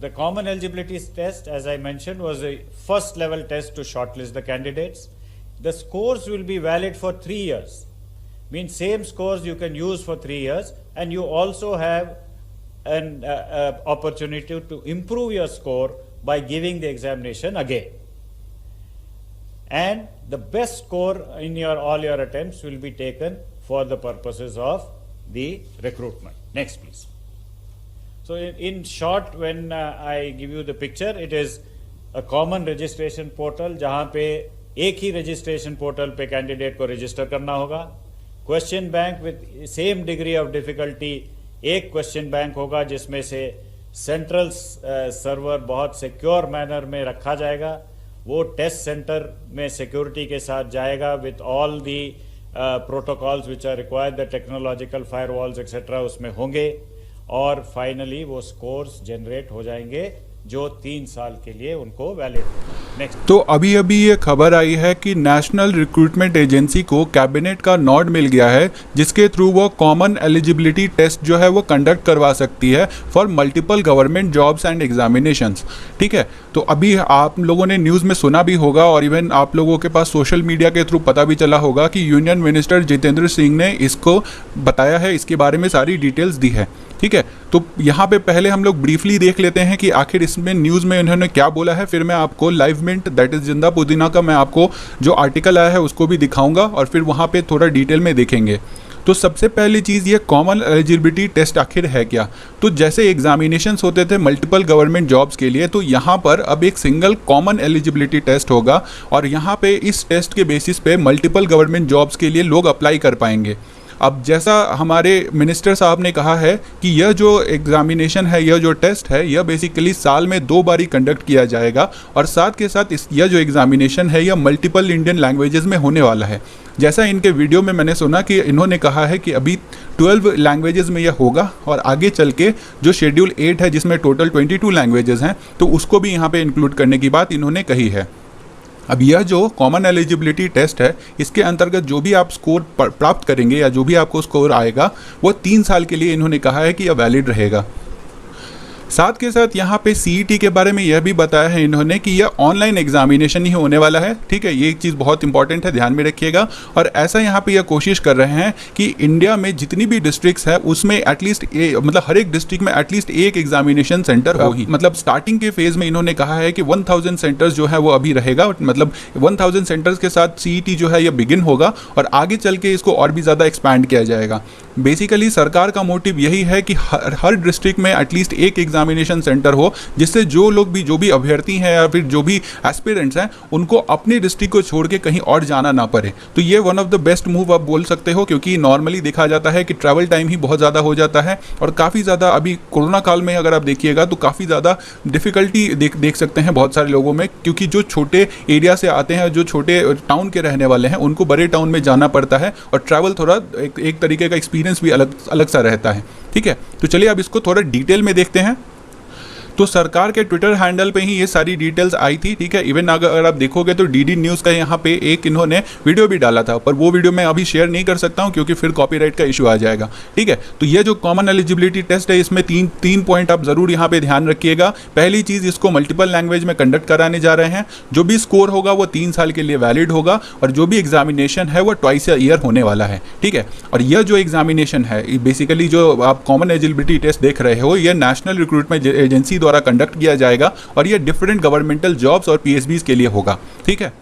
The common eligibility test, as I mentioned, was a first level test to shortlist the candidates. The scores will be valid for 3 years. Means same scores you can use for 3 years, and you also have an opportunity to improve your score by giving the examination again. And the best score in all your attempts will be taken for the purposes of the recruitment. Next, please. So in short, when I give you the picture, it is a common registration portal जहाँ पे एक ही registration portal पे candidate को register करना होगा. Question bank with same degree of difficulty, एक question bank होगा जिसमें से central server बहुत secure manner में रखा जाएगा. वो test center में security के साथ जाएगा with all the protocols which are required, the technological firewalls etc. उसमें होंगे, और फाइनली वो स्कोर्स जनरेट हो जाएंगे जो 3 साल के लिए उनको वैलिड। नेक्स्ट। तो अभी अभी ये खबर आई है कि नेशनल रिक्रूटमेंट एजेंसी को कैबिनेट का नॉड मिल गया है, जिसके थ्रू वो कॉमन एलिजिबिलिटी टेस्ट जो है वो कंडक्ट करवा सकती है for multiple government jobs and examinations. ठीक है, तो अभी आप लोगों ने न्यूज़ में सुना भी होगा और इवन आप लोगों के पास सोशल मीडिया के थ्रू पता भी चला होगा कि यूनियन मिनिस्टर जितेंद्र सिंह ने इसको बताया है, इसके बारे में सारी डिटेल्स दी है। ठीक है, तो यहाँ पे पहले हम लोग ब्रीफली देख लेते हैं कि आखिर इसमें न्यूज़ में इन्होंने क्या बोला है, फिर मैं आपको लाइव मिंट दैट इज़ जिंदा पुदीना का मैं आपको जो आर्टिकल आया है उसको भी दिखाऊंगा और फिर वहाँ पे थोड़ा डिटेल में देखेंगे। तो सबसे पहली चीज़ ये कॉमन एलिजिबिलिटी टेस्ट आखिर है क्या। तो जैसे एग्जामिनेशंस होते थे मल्टीपल गवर्नमेंट जॉब्स के लिए, तो यहाँ पर अब एक सिंगल कॉमन एलिजिबिलिटी टेस्ट होगा और यहाँ पे इस टेस्ट के बेसिस पे मल्टीपल गवर्नमेंट जॉब्स के लिए लोग अप्लाई कर पाएंगे। अब जैसा हमारे मिनिस्टर साहब ने कहा है कि यह जो एग्जामिनेशन है, यह जो टेस्ट है, यह बेसिकली साल में 2 बार ही कंडक्ट किया जाएगा और साथ के साथ यह जो एग्जामिनेशन है यह मल्टीपल इंडियन लैंग्वेजेस में होने वाला है। जैसा इनके वीडियो में मैंने सुना कि इन्होंने कहा है कि अभी 12 लैंग्वेजेस में यह होगा और आगे चल के जो शेड्यूल 8 है जिसमें टोटल 22 लैंग्वेजेस हैं, तो उसको भी यहाँ पे इंक्लूड करने की बात इन्होंने कही है। अब यह जो कॉमन एलिजिबिलिटी टेस्ट है, इसके अंतर्गत जो भी आप स्कोर प्राप्त करेंगे या जो भी आपको स्कोर आएगा वो 3 साल के लिए इन्होंने कहा है कि यह वैलिड रहेगा। साथ के साथ यहाँ पे सीईटी के बारे में यह भी बताया है इन्होंने कि यह ऑनलाइन एग्जामिनेशन ही होने वाला है। ठीक है, ये एक चीज़ बहुत इंपॉर्टेंट है, ध्यान में रखिएगा। और ऐसा यहाँ पे यह कोशिश कर रहे हैं कि इंडिया में जितनी भी डिस्ट्रिक्ट्स है उसमें एटलीस्ट मतलब हर एक डिस्ट्रिक्ट में एटलीस्ट एक एग्जामिनेशन सेंटर हो ही। मतलब स्टार्टिंग के फेज़ में इन्होंने कहा है कि 1000 सेंटर्स जो है वो अभी रहेगा, मतलब 1000 सेंटर्स के साथ सीईटी जो है यह बिगिन होगा और आगे चल के इसको और भी ज़्यादा एक्सपैंड किया जाएगा। बेसिकली सरकार का मोटिव यही है कि हर डिस्ट्रिक्ट में एटलीस्ट एक एग्जामिनेशन सेंटर हो, जिससे जो भी अभ्यर्थी हैं या फिर जो भी एस्पिरेंट्स हैं उनको अपने डिस्ट्रिक्ट को छोड़ के कहीं और जाना ना पड़े। तो ये one of the best move आप बोल सकते हो, क्योंकि नॉर्मली देखा जाता है कि ट्रैवल टाइम ही बहुत ज़्यादा हो जाता है और काफ़ी ज़्यादा अभी कोरोना काल में अगर आप देखिएगा तो काफ़ी ज़्यादा डिफ़िकल्टी देख सकते हैं बहुत सारे लोगों में, क्योंकि जो छोटे एरिया से आते हैं, जो छोटे टाउन के रहने वाले हैं, उनको बड़े टाउन में जाना पड़ता है और ट्रैवल थोड़ा एक तरीके का एक्सपीरियंस भी अलग सा रहता है। ठीक है, तो चलिए अब इसको थोड़ा डिटेल में देखते हैं। तो सरकार के ट्विटर हैंडल पे ही ये सारी डिटेल्स आई थी। ठीक है, इवन अगर आप देखोगे तो डीडी न्यूज़ का यहाँ पे एक इन्होंने वीडियो भी डाला था, पर वो वीडियो मैं अभी शेयर नहीं कर सकता हूँ क्योंकि फिर कॉपीराइट का इशू आ जाएगा। ठीक है, तो ये जो कॉमन एलिजिबिलिटी टेस्ट है इसमें तीन पॉइंट आप ज़रूर यहाँ पे ध्यान रखिएगा। पहली चीज़, इसको मल्टीपल लैंग्वेज में कंडक्ट कराने जा रहे हैं। जो भी स्कोर होगा वो 3 साल के लिए वैलिड होगा और जो भी एग्जामिनेशन है वो ट्वाइस अ ईयर होने वाला है। ठीक है, और यह जो एग्जामिनेशन है बेसिकली जो आप कॉमन एलिजिबिलिटी टेस्ट देख रहे हो, यह नेशनल रिक्रूटमेंट एजेंसी द्वारा कंडक्ट किया जाएगा और ये डिफरेंट गवर्नमेंटल जॉब्स और पीएसबीज के लिए होगा। ठीक है,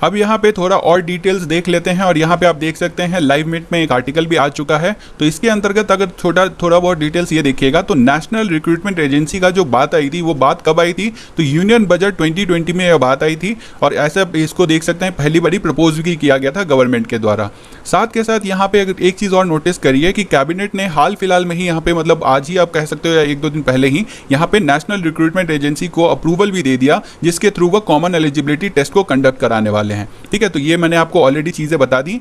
अब यहाँ पे थोड़ा और डिटेल्स देख लेते हैं और यहाँ पे आप देख सकते हैं लाइव मिनट में एक आर्टिकल भी आ चुका है। तो इसके अंतर्गत अगर थोड़ा बहुत डिटेल्स ये देखिएगा तो नेशनल रिक्रूटमेंट एजेंसी का जो बात आई थी वो बात कब आई थी, तो यूनियन बजट 2020 में यह बात आई थी और ऐसा इसको देख सकते हैं पहली बारी प्रपोज भी किया गया था गवर्नमेंट के द्वारा। साथ के साथ यहाँ पे अगर एक चीज़ और नोटिस करिए कि कैबिनेट ने हाल फिलहाल में ही यहाँ पे मतलब आज ही आप कह सकते हो या 1-2 दिन पहले ही यहाँ पे नेशनल रिक्रूटमेंट एजेंसी को अप्रूवल भी दे दिया, जिसके थ्रू वो कॉमन एलिजिबिलिटी टेस्ट को कंडक्ट कराने वाले हैं। ठीक है, तो ये मैंने आपको ऑलरेडी चीज़ें बता दी।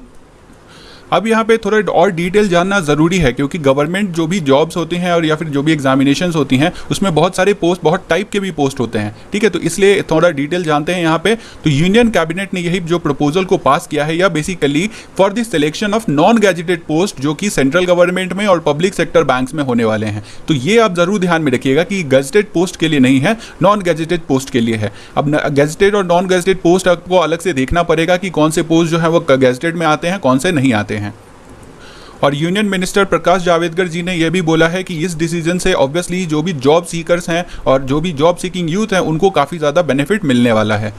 अब यहाँ पे थोड़ा और डिटेल जानना ज़रूरी है, क्योंकि गवर्नमेंट जो भी जॉब्स होती हैं और या फिर जो भी एग्जामिनेशंस होती हैं उसमें बहुत सारे पोस्ट, बहुत टाइप के भी पोस्ट होते हैं, ठीक है। तो इसलिए थोड़ा डिटेल जानते हैं यहाँ पे। तो यूनियन कैबिनेट ने यही जो प्रपोजल को पास किया है, या basically for the selection of non gazetted post जो कि सेंट्रल गवर्नमेंट में और पब्लिक सेक्टर बैंक्स में होने वाले हैं। तो ये आप ज़रूर ध्यान में रखिएगा कि गैजेटेड पोस्ट के लिए नहीं है, नॉन गैजेटेड पोस्ट के लिए है। अब गैजेटेड और नॉन गैजेटेड पोस्ट आपको अलग से देखना पड़ेगा कि कौन से पोस्ट जो है वो गैजेटेड में आते हैं, कौन से नहीं आते हैं। और यूनियन मिनिस्टर प्रकाश जावड़ेकर जी ने यह भी बोला है कि इस डिसीजन से ऑब्वियसली जो भी जॉब सीकर्स हैं और जो भी जॉब सीकिंग यूथ हैं उनको काफ़ी ज़्यादा बेनिफिट मिलने वाला है।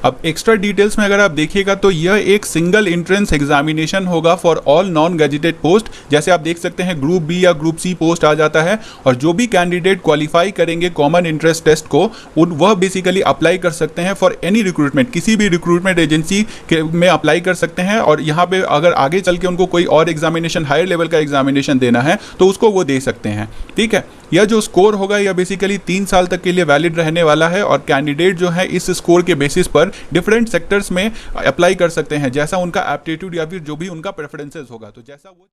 अब एक्स्ट्रा डिटेल्स में अगर आप देखिएगा तो यह एक सिंगल एंट्रेंस एग्जामिनेशन होगा for all non gazetted post. जैसे आप देख सकते हैं ग्रुप बी या ग्रुप सी पोस्ट आ जाता है, और जो भी कैंडिडेट क्वालिफाई करेंगे कॉमन इंटरेस्ट टेस्ट को वह बेसिकली अप्लाई कर सकते हैं फॉर एनी रिक्रूटमेंट, किसी भी रिक्रूटमेंट एजेंसी में अप्लाई कर सकते हैं। और यहाँ पे अगर आगे चल के उनको कोई और एग्जामिनेशन, हायर लेवल का एग्जामिनेशन देना है तो उसको वो दे सकते हैं, ठीक है। यह जो स्कोर होगा यह बेसिकली 3 साल तक के लिए वैलिड रहने वाला है, और कैंडिडेट जो है इस स्कोर के बेसिस पर डिफरेंट सेक्टर्स में अप्लाई कर सकते हैं, जैसा उनका एप्टीट्यूड या फिर जो भी उनका प्रेफरेंसेस होगा, तो जैसा वो